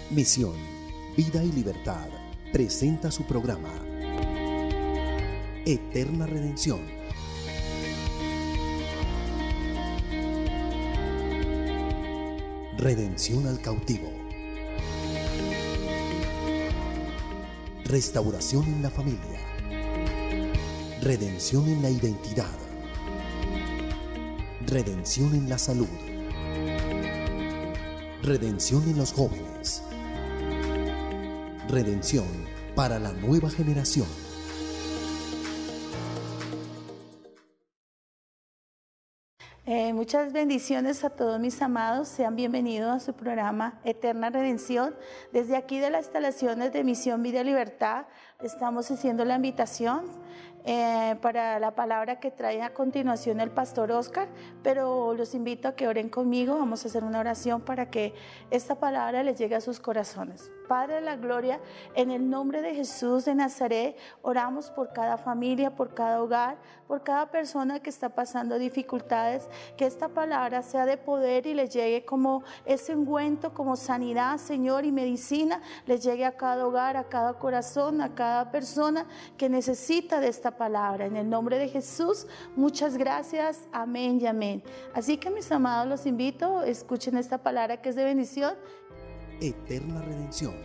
Misión, Vida y Libertad presenta su programa Eterna Redención. Redención al cautivo. Restauración en la familia. Redención en la identidad. Redención en la salud. Redención en los jóvenes. Redención para la nueva generación. Muchas bendiciones a todos mis amados. Sean bienvenidos a su programa Eterna Redención. Desde aquí de las instalaciones de Misión, Vida y Libertad estamos haciendo la invitación para la palabra que trae a continuación el pastor Oscar, pero los invito a que oren conmigo. Vamos a hacer una oración para que esta palabra les llegue a sus corazones. Padre de la gloria, en el nombre de Jesús de Nazaret, oramos por cada familia, por cada hogar, por cada persona que está pasando dificultades, que esta palabra sea de poder y les llegue como ese ungüento, como sanidad, Señor, y medicina, les llegue a cada hogar, a cada corazón, a cada persona que necesita de esta palabra. En el nombre de Jesús, muchas gracias, amén y amén. Así que mis amados, los invito, escuchen esta palabra que es de bendición. Eterna Redención.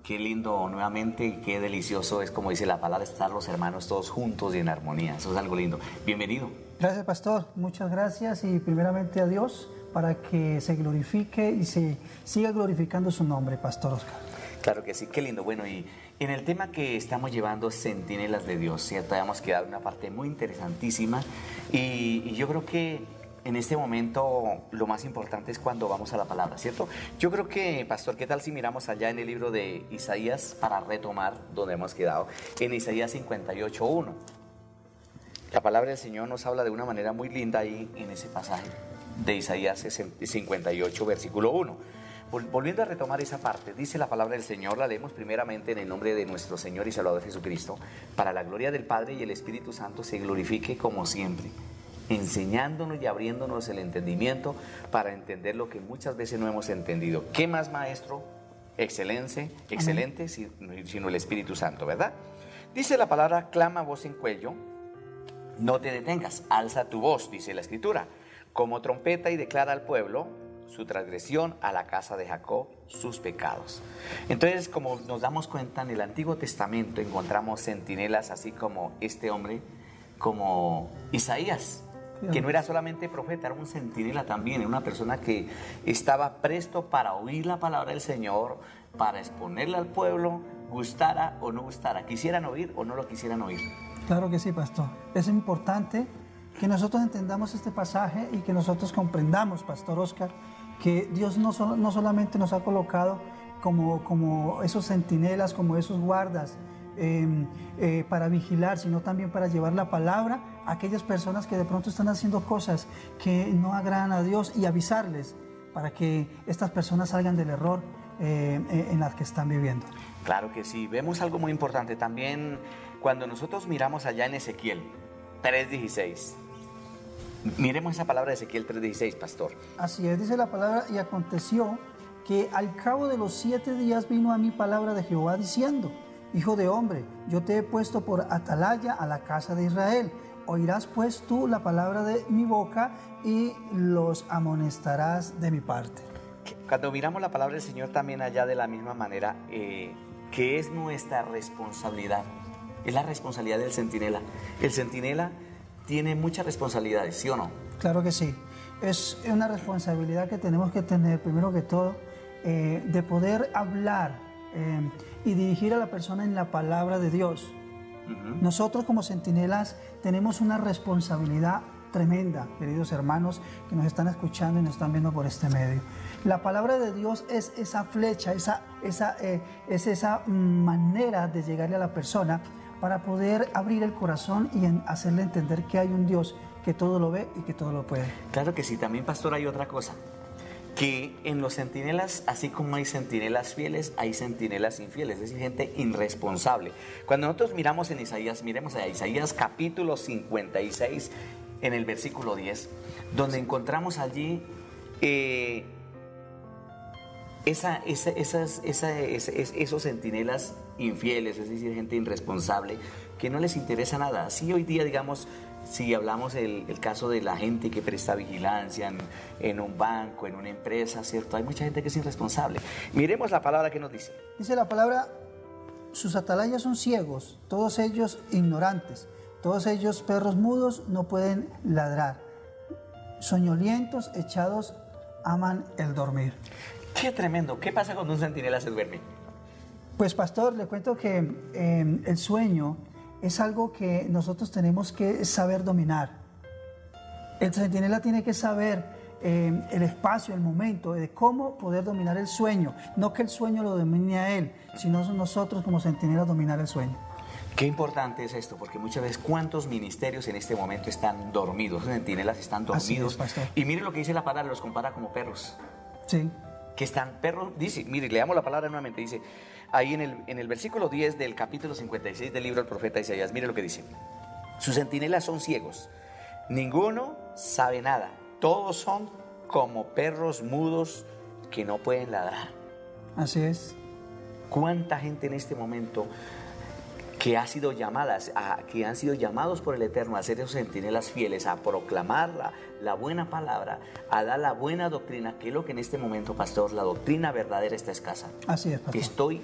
Qué lindo nuevamente y qué delicioso es, como dice la palabra, estar los hermanos todos juntos y en armonía. Eso es algo lindo. Bienvenido. Gracias, pastor. Muchas gracias y primeramente a Dios para que se glorifique y se siga glorificando su nombre, pastor Oscar. Claro que sí, qué lindo. Bueno, y en el tema que estamos llevando, Centinelas de Dios, ¿cierto? Hemos quedado en una parte muy interesantísima y yo creo que en este momento lo más importante es cuando vamos a la palabra, ¿cierto? Yo creo que, pastor, ¿qué tal si miramos allá en el libro de Isaías para retomar donde hemos quedado? En Isaías 58:1. La palabra del Señor nos habla de una manera muy linda ahí en ese pasaje de Isaías 58, versículo 1. Volviendo a retomar esa parte, dice la palabra del Señor, la leemos primeramente en el nombre de nuestro Señor y Salvador Jesucristo, para la gloria del Padre y el Espíritu Santo se glorifique como siempre, enseñándonos y abriéndonos el entendimiento para entender lo que muchas veces no hemos entendido. ¿Qué más, maestro? Excelente, sino el Espíritu Santo, ¿verdad? Dice la palabra, clama voz en cuello, no te detengas, alza tu voz, dice la Escritura, como trompeta y declara al pueblo su transgresión, a la casa de Jacob sus pecados. Entonces, como nos damos cuenta, en el Antiguo Testamento encontramos centinelas así como este hombre, como Isaías, que no era solamente profeta, era un centinela también, era una persona que estaba presto para oír la palabra del Señor, para exponerla al pueblo, gustara o no gustara, quisieran oír o no lo quisieran oír. Claro que sí, pastor. Es importante que nosotros entendamos este pasaje y que nosotros comprendamos, pastor Oscar, que Dios no solamente nos ha colocado como esos centinelas, como esos guardas, para vigilar, sino también para llevar la palabra a aquellas personas que de pronto están haciendo cosas que no agradan a Dios y avisarles para que estas personas salgan del error en las que están viviendo. Claro que sí. Vemos algo muy importante también cuando nosotros miramos allá en Ezequiel 3:16. Miremos esa palabra de Ezequiel 3:16, pastor. Así es, dice la palabra, y aconteció que al cabo de los 7 días vino a mí palabra de Jehová diciendo, Hijo de hombre, yo te he puesto por atalaya a la casa de Israel. Oirás pues tú la palabra de mi boca y los amonestarás de mi parte. Cuando miramos la palabra del Señor también allá de la misma manera, que es nuestra responsabilidad, es la responsabilidad del centinela. El centinela tiene muchas responsabilidades, ¿sí o no? Claro que sí. Es una responsabilidad que tenemos que tener, primero que todo, de poder hablar y dirigir a la persona en la palabra de Dios. Nosotros como centinelas tenemos una responsabilidad tremenda, queridos hermanos que nos están escuchando y nos están viendo por este medio. La palabra de Dios es esa flecha, es esa manera de llegarle a la persona para poder abrir el corazón y hacerle entender que hay un Dios que todo lo ve y que todo lo puede. Claro que sí. También, pastor, hay otra cosa, que en los centinelas, así como hay centinelas fieles, hay centinelas infieles, es decir, gente irresponsable. Cuando nosotros miramos en Isaías, miremos a Isaías capítulo 56, en el versículo 10, donde encontramos allí esos centinelas infieles, es decir, gente irresponsable, que no les interesa nada. Sí, hoy día, digamos, si hablamos el caso de la gente que presta vigilancia en un banco, en una empresa, ¿cierto? Hay mucha gente que es irresponsable. Miremos la palabra que nos dice. Dice la palabra, sus atalayas son ciegos, todos ellos ignorantes, todos ellos perros mudos, no pueden ladrar. Soñolientos, echados, aman el dormir. ¡Qué tremendo! ¿Qué pasa cuando un centinela se duerme? Pues pastor, le cuento que el sueño es algo que nosotros tenemos que saber dominar. El centinela tiene que saber el espacio, el momento de cómo poder dominar el sueño. No que el sueño lo domine a él, sino nosotros como centinelas dominar el sueño. Qué importante es esto, porque muchas veces cuántos ministerios en este momento están dormidos, los centinelas están dormidos. Así es, pastor. Y mire lo que dice la palabra, los compara como perros. Sí. Que están perros, dice, mire, leamos la palabra nuevamente, dice, ahí en el versículo 10 del capítulo 56 del libro del profeta Isaías, mire lo que dice, sus centinelas son ciegos, ninguno sabe nada, todos son como perros mudos que no pueden ladrar. Así es. ¿Cuánta gente en este momento que han sido llamados por el Eterno a ser esos centinelas fieles, a proclamar la buena palabra, a dar la buena doctrina, que es lo que en este momento, pastor, la doctrina verdadera está escasa? Así es, pastor. Estoy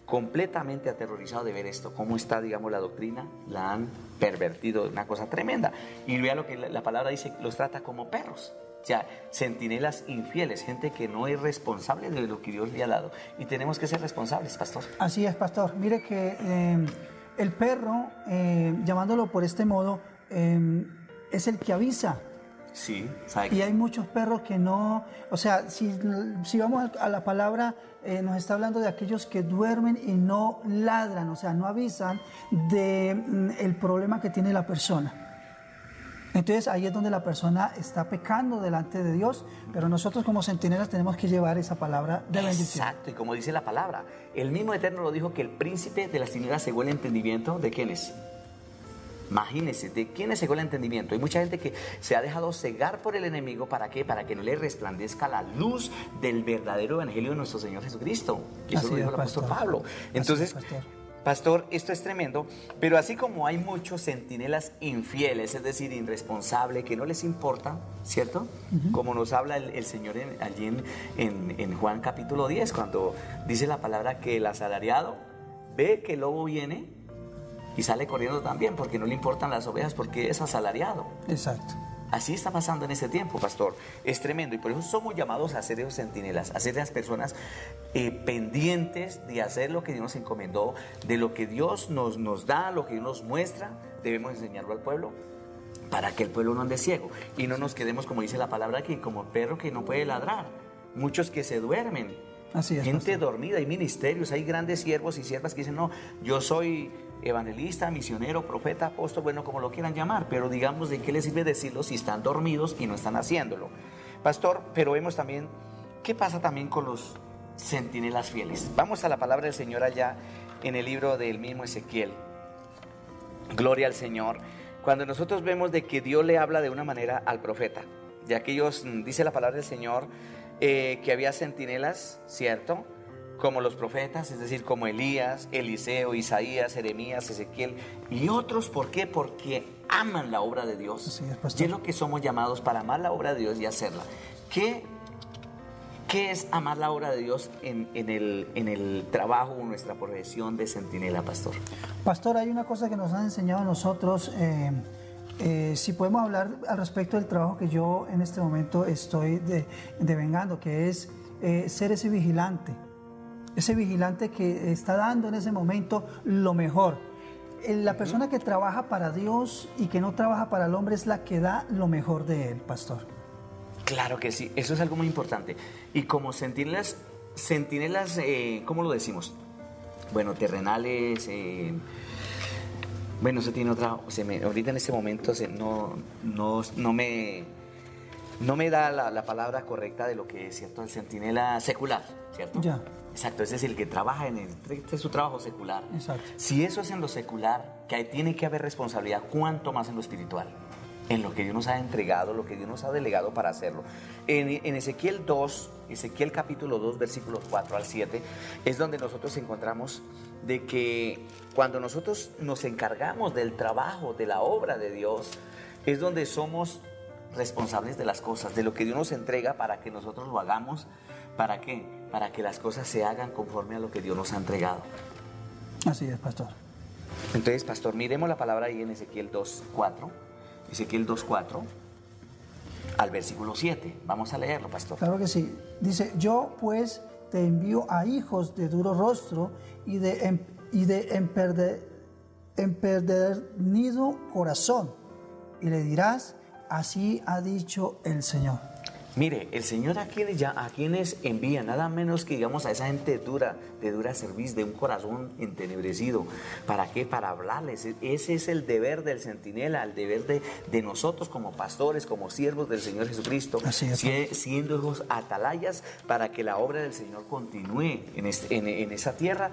completamente aterrorizado de ver esto, cómo está, digamos, la doctrina, la han pervertido, una cosa tremenda. Y vea lo que la palabra dice, los trata como perros. O sea, centinelas infieles, gente que no es responsable de lo que Dios le ha dado. Y tenemos que ser responsables, pastor. Así es, pastor. Mire que el perro, llamándolo por este modo, es el que avisa. Sí, y hay muchos perros que no, o sea, si vamos a la palabra, nos está hablando de aquellos que duermen y no ladran, o sea, no avisan del problema que tiene la persona. Entonces ahí es donde la persona está pecando delante de Dios, pero nosotros como centinelas tenemos que llevar esa palabra de bendición. Exacto, y como dice la palabra, el mismo Eterno lo dijo, que el príncipe de las tinieblas cegó el entendimiento de ¿quiénes? Imagínense, ¿de quiénes cegó el entendimiento? Hay mucha gente que se ha dejado cegar por el enemigo. ¿Para qué? Para que no le resplandezca la luz del verdadero evangelio de nuestro Señor Jesucristo. Y eso lo dijo el apóstol Pablo. Entonces, pastor, esto es tremendo, pero así como hay muchos centinelas infieles, es decir, irresponsables, que no les importa, ¿cierto? Como nos habla el Señor allí en Juan capítulo 10, cuando dice la palabra que el asalariado ve que el lobo viene y sale corriendo también, porque no le importan las ovejas, porque es asalariado. Exacto. Así está pasando en este tiempo, pastor. Es tremendo, y por eso somos llamados a ser esos centinelas, a ser las personas pendientes de hacer lo que Dios nos encomendó, de lo que Dios nos da, lo que Dios nos muestra. Debemos enseñarlo al pueblo, para que el pueblo no ande ciego y no nos quedemos, como dice la palabra aquí, como perro que no puede ladrar. Muchos que se duermen. Así es, gente pastor. dormida, hay ministerios, hay grandes siervos y siervas que dicen, no, yo soy evangelista, misionero, profeta, apóstol, bueno, como lo quieran llamar, pero digamos, ¿de qué les sirve decirlo si están dormidos y no están haciéndolo? Pastor, pero vemos también, ¿qué pasa también con los centinelas fieles? Vamos a la palabra del Señor allá en el libro del mismo Ezequiel. Gloria al Señor. Cuando nosotros vemos de que Dios le habla de una manera al profeta, de aquellos, dice la palabra del Señor, que había centinelas, ¿cierto?, como los profetas, es decir, como Elías, Eliseo, Isaías, Jeremías, Ezequiel y otros. ¿Por qué? Porque aman la obra de Dios. Así es, pastor. Y es lo que somos llamados, para amar la obra de Dios y hacerla. ¿Qué es amar la obra de Dios en el trabajo o nuestra profesión de centinela, pastor? Pastor, hay una cosa que nos han enseñado a nosotros, si podemos hablar al respecto del trabajo que yo en este momento estoy devengando, que es ser ese vigilante que está dando en ese momento lo mejor. La persona que trabaja para Dios y que no trabaja para el hombre es la que da lo mejor de él, pastor. Claro que sí, eso es algo muy importante. Y como centinelas, ¿cómo lo decimos? Bueno, terrenales, bueno, eso tiene otra, ahorita en este momento no me da la palabra correcta de lo que es, ¿cierto? El centinela secular, ¿cierto? Ya. Exacto, ese es el que trabaja este es su trabajo secular. Exacto. Si eso es en lo secular, que tiene que haber responsabilidad, ¿cuánto más en lo espiritual? en lo que Dios nos ha entregado, lo que Dios nos ha delegado para hacerlo. En Ezequiel capítulo 2, versículos 4 al 7, es donde nosotros encontramos de que cuando nosotros nos encargamos del trabajo, de la obra de Dios, es donde somos responsables de las cosas, de lo que Dios nos entrega para que nosotros lo hagamos. ¿Para qué? Para que las cosas se hagan conforme a lo que Dios nos ha entregado. Así es, pastor. Entonces, pastor, miremos la palabra ahí en Ezequiel 2:4. Ezequiel 2:4 al versículo 7. Vamos a leerlo, pastor. Claro que sí. Dice, yo pues te envío a hijos de duro rostro y de empedernido corazón. Y le dirás, así ha dicho el Señor. Mire, el Señor a quienes envía, nada menos que digamos a esa gente dura, de dura cerviz, de un corazón entenebrecido. ¿Para qué? Para hablarles. Ese es el deber del centinela, el deber de nosotros como pastores, como siervos del Señor Jesucristo, siendo hijos atalayas para que la obra del Señor continúe en esa tierra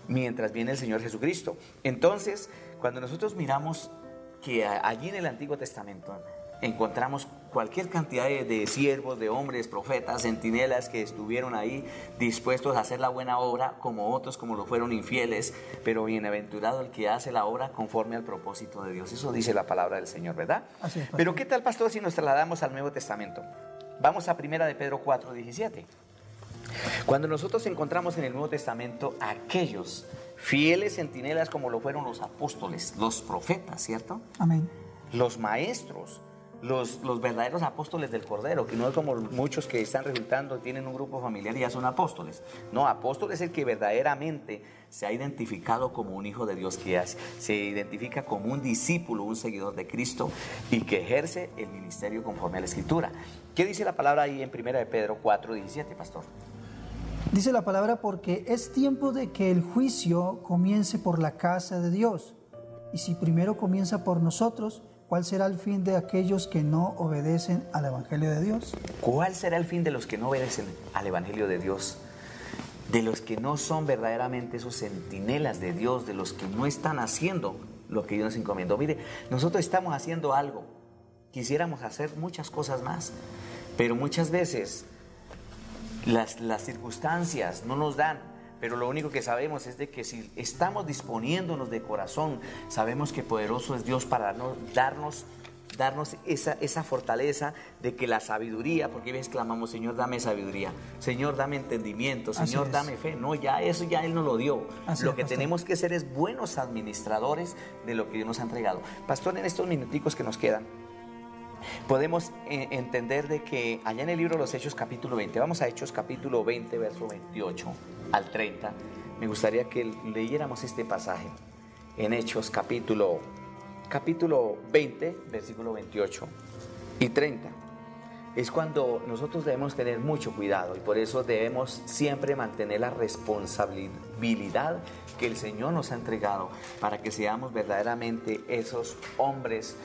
mientras viene el Señor Jesucristo. Entonces, cuando nosotros miramos que allí en el Antiguo Testamento encontramos cualquier cantidad de siervos, de hombres, profetas, centinelas que estuvieron ahí dispuestos a hacer la buena obra, como otros como lo fueron infieles, pero bienaventurado el que hace la obra conforme al propósito de Dios. Eso dice la palabra del Señor, ¿verdad? Así es, pero ¿qué tal, pastor, si nos trasladamos al Nuevo Testamento? Vamos a 1 de Pedro 4:17. Cuando nosotros encontramos en el Nuevo Testamento aquellos fieles centinelas como lo fueron los apóstoles, los profetas, ¿cierto? Amén. Los maestros, los verdaderos apóstoles del Cordero, que no es como muchos que están resultando, tienen un grupo familiar y ya son apóstoles. No, apóstol es el que verdaderamente se ha identificado como un hijo de Dios, que se identifica como un discípulo, un seguidor de Cristo y que ejerce el ministerio conforme a la Escritura. ¿Qué dice la palabra ahí en 1 de Pedro 4:17, pastor? Dice la palabra, porque es tiempo de que el juicio comience por la casa de Dios. Y si primero comienza por nosotros, ¿cuál será el fin de aquellos que no obedecen al Evangelio de Dios? ¿Cuál será el fin de los que no obedecen al Evangelio de Dios? De los que no son verdaderamente esos centinelas de Dios, de los que no están haciendo lo que Dios nos encomendó. Mire, nosotros estamos haciendo algo, quisiéramos hacer muchas cosas más, pero muchas veces las circunstancias no nos dan. Pero lo único que sabemos es de que si estamos disponiéndonos de corazón, sabemos que poderoso es Dios para darnos esa fortaleza de que la sabiduría, porque ves, clamamos, Señor, dame sabiduría, Señor, dame entendimiento, Señor, dame fe. No, ya eso ya Él nos lo dio. Lo que tenemos que hacer es buenos administradores de lo que Dios nos ha entregado. Pastor, en estos minuticos que nos quedan, podemos entender de que allá en el libro de los Hechos capítulo 20, vamos a Hechos capítulo 20, verso 28 al 30, me gustaría que leyéramos este pasaje en Hechos capítulo 20, versículo 28 y 30. Es cuando nosotros debemos tener mucho cuidado y por eso debemos siempre mantener la responsabilidad que el Señor nos ha entregado para que seamos verdaderamente esos hombres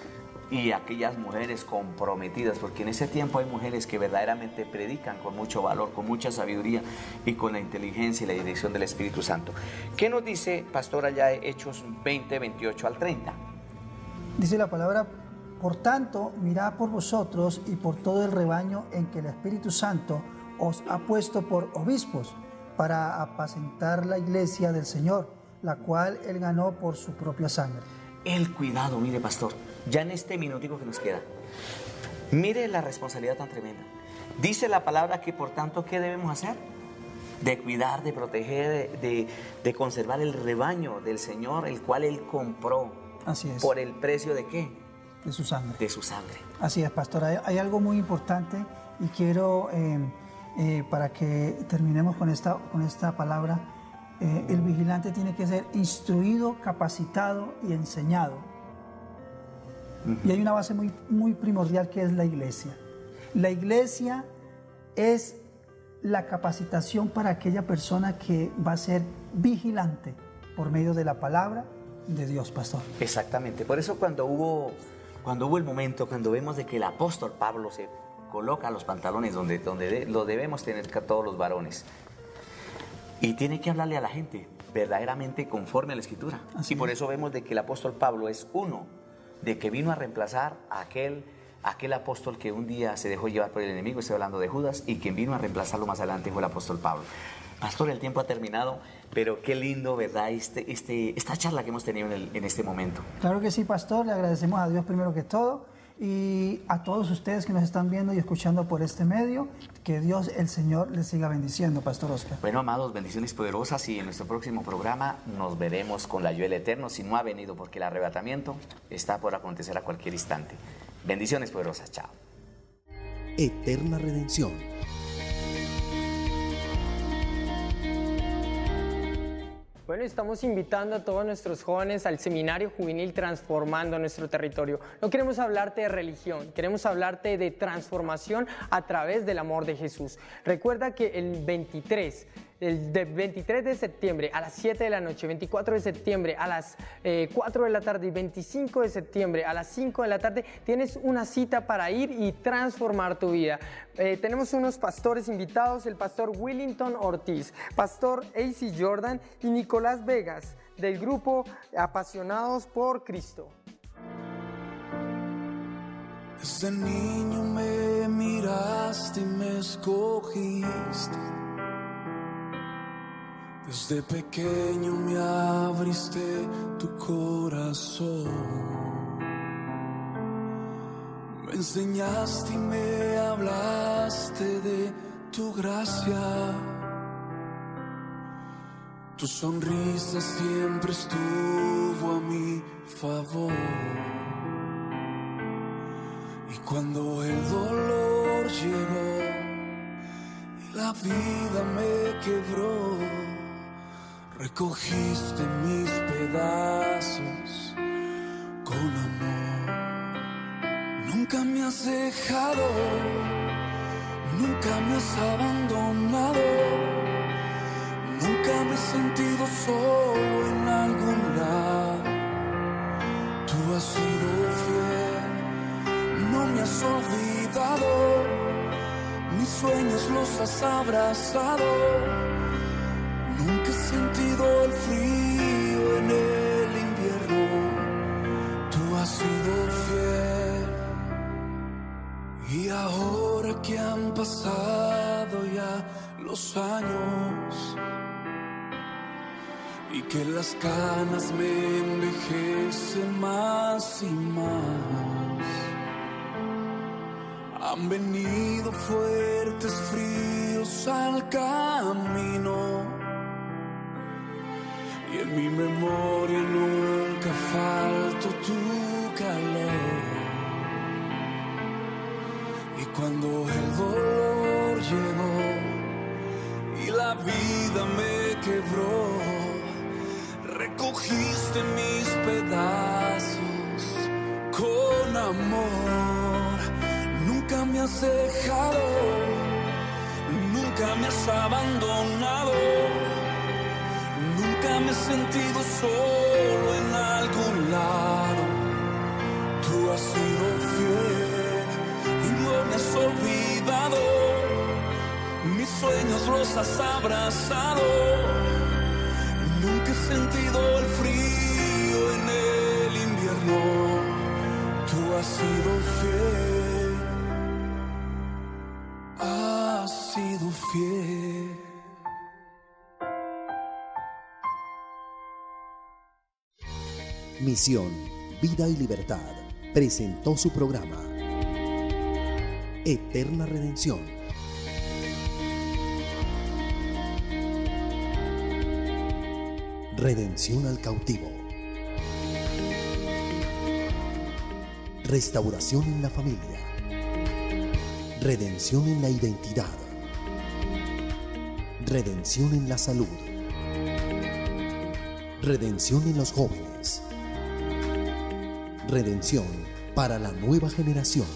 y aquellas mujeres comprometidas, porque en ese tiempo hay mujeres que verdaderamente predican con mucho valor, con mucha sabiduría y con la inteligencia y la dirección del Espíritu Santo. ¿Qué nos dice, pastor, allá Hechos 20, 28 al 30? Dice la palabra, por tanto, mirad por vosotros y por todo el rebaño en que el Espíritu Santo os ha puesto por obispos, para apacentar la iglesia del Señor, la cual Él ganó por su propia sangre. El cuidado, mire, pastor, ya en este minutico que nos queda, mire la responsabilidad tan tremenda. Dice la palabra que por tanto, ¿qué debemos hacer? De cuidar, de proteger, de conservar el rebaño del Señor, el cual Él compró. Así es. ¿Por el precio de qué? De su sangre. De su sangre. Así es, pastor. Hay algo muy importante y quiero, para que terminemos con esta palabra, el vigilante tiene que ser instruido, capacitado y enseñado. Y hay una base muy, muy primordial que es la iglesia. La iglesia es la capacitación para aquella persona que va a ser vigilante por medio de la palabra de Dios, pastor. Exactamente. Por eso cuando hubo el momento, cuando vemos de que el apóstol Pablo se coloca los pantalones donde lo debemos tener todos los varones, y tiene que hablarle a la gente verdaderamente conforme a la Escritura. Y por eso vemos de que el apóstol Pablo es uno de que vino a reemplazar a aquel apóstol que un día se dejó llevar por el enemigo, estoy hablando de Judas, y quien vino a reemplazarlo más adelante fue el apóstol Pablo. Pastor, el tiempo ha terminado, pero qué lindo, ¿verdad? Esta charla que hemos tenido en este momento. Claro que sí, pastor, le agradecemos a Dios primero que todo y a todos ustedes que nos están viendo y escuchando por este medio, que Dios, el Señor, les siga bendiciendo, Pastor Oscar. Bueno, amados, bendiciones poderosas, y en nuestro próximo programa nos veremos con la ayuda del Eterno, si no ha venido, porque el arrebatamiento está por acontecer a cualquier instante. Bendiciones poderosas, chao. Eterna Redención. Bueno, estamos invitando a todos nuestros jóvenes al Seminario Juvenil Transformando Nuestro Territorio. No queremos hablarte de religión, queremos hablarte de transformación a través del amor de Jesús. Recuerda que el 23 de septiembre a las 7 de la noche, 24 de septiembre a las 4 de la tarde y 25 de septiembre a las 5 de la tarde tienes una cita para ir y transformar tu vida. Tenemos unos pastores invitados, el pastor Willington Ortiz, pastor AC Jordan y Nicolás Vegas del grupo Apasionados por Cristo. Desde niño me miraste y me escogiste. Desde pequeño me abriste tu corazón. Me enseñaste y me hablaste de tu gracia. Tu sonrisa siempre estuvo a mi favor. Y cuando el dolor llegó y la vida me quebró, recogiste mis pedazos con amor. Nunca me has dejado, nunca me has abandonado, nunca me he sentido solo en algún lado. Tú has sido fiel, no me has olvidado, mis sueños los has abrazado. Nunca he sentido el frío en el invierno, tú has sido fiel. Y ahora que han pasado ya los años y que las canas me envejecen más y más, han venido fuertes fríos al camino. Y en mi memoria nunca faltó tu calor. Y cuando el dolor llegó y la vida me quebró, recogiste mis pedazos con amor. Nunca me has dejado, nunca me has abandonado, nunca me he sentido solo en algún lado. Tú has sido fiel y no me has olvidado, mis sueños los has abrazado. Nunca he sentido el frío en el invierno, tú has sido fiel, has sido fiel. Misión, Vida y Libertad presentó su programa Eterna Redención. Redención al cautivo. Restauración en la familia. Redención en la identidad. Redención en la salud. Redención en los jóvenes. Redención para la nueva generación.